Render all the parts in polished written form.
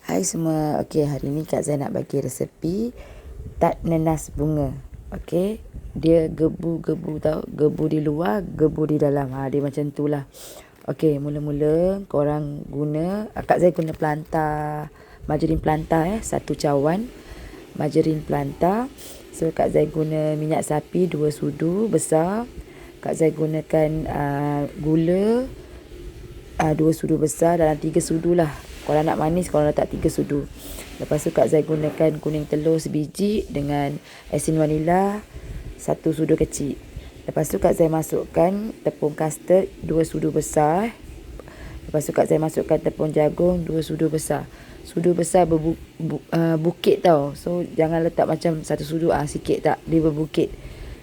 Hai semua. Okey, hari ni Kak Zai nak bagi resepi tart nanas bunga. Okey, dia gebu-gebu tau. Gebu di luar, gebu di dalam. Dia macam tu lah. Okey, mula-mula korang guna, Kak Zai guna pelantar, margarin pelantar satu cawan. Margarin pelantar. So Kak Zai guna minyak sapi 2 sudu besar. Kak Zai gunakan gula 2 sudu besar dalam 3 sudu lah. Kalau nak manis, kalau letak 3 sudu. Lepas tu Kak Zai gunakan kuning telur sebiji dengan asin vanila 1 sudu kecil. Lepas tu Kak Zai masukkan tepung custard 2 sudu besar. Lepas tu Kak Zai masukkan tepung jagung 2 sudu besar. Sudu besar bukit tau. So jangan letak macam 1 sudu sikit tak, dia berbukit.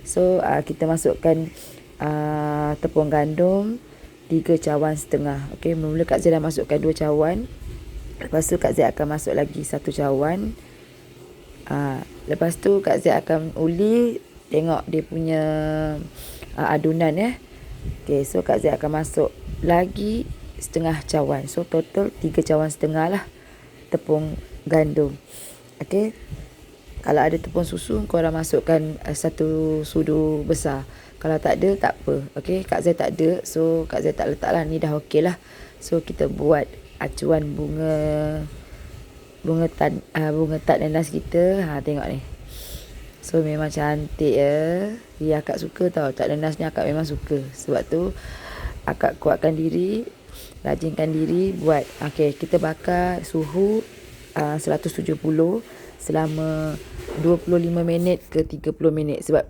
So kita masukkan tepung gandum 3 cawan setengah. Okey, mula Kak Zai dah masukkan 2 cawan. Lepas tu Kak Zai akan masuk lagi 1 cawan. Lepas tu Kak Zai akan uli, tengok dia punya adunan Okey, so Kak Zai akan masuk lagi setengah cawan. So total 3 cawan setengah lah tepung gandum. Okey. Kalau ada tepung susu, korang masukkan 1 sudu besar. Kalau tak ada, tak apa. Okey, Kak Zai tak ada. So Kak Zai tak letak lah. Ni dah okey lah. So kita buat acuan bunga tart nanas kita. Tengok ni. So memang cantik Dia akak suka tau. Tart nanas ni akak memang suka. Sebab tu akak kuatkan diri, rajinkan diri buat. Okey, kita bakar suhu 170 selama 25 minit ke 30 minit. Sebab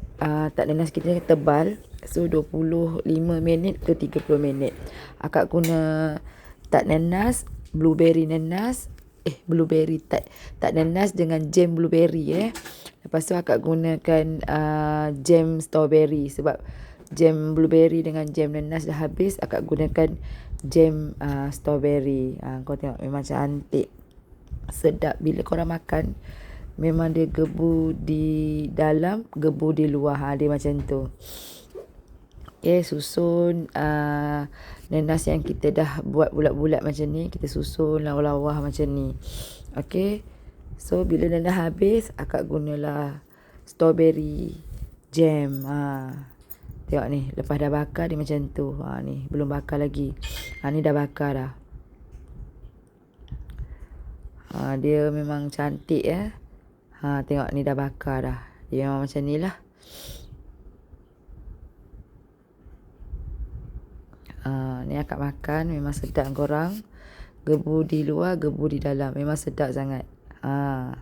tart nanas kita tebal. So 25 minit ke 30 minit. Akak guna tart nanas, blueberry tart nanas dengan jam blueberry Lepas tu akak gunakan jam strawberry. Sebab jam blueberry dengan jam nanas dah habis, akak gunakan jam strawberry. Kau tengok memang cantik, sedap. Bila korang makan, memang dia gebu di dalam, gebu di luar. Dia macam tu. Okay, susun nanas yang kita dah buat bulat-bulat macam ni. Kita susun lawa-lawa macam ni. Okay, so bila nanas habis, akak gunalah strawberry jam. Tengok ni, lepas dah bakar dia macam tu. Ni belum bakar lagi. Ni dah bakar dah. Dia memang cantik tengok ni dah bakar dah. Dia memang macam ni lah. Ni akak makan memang sedap korang. Gebu di luar, gebu di dalam. Memang sedap sangat. Siap.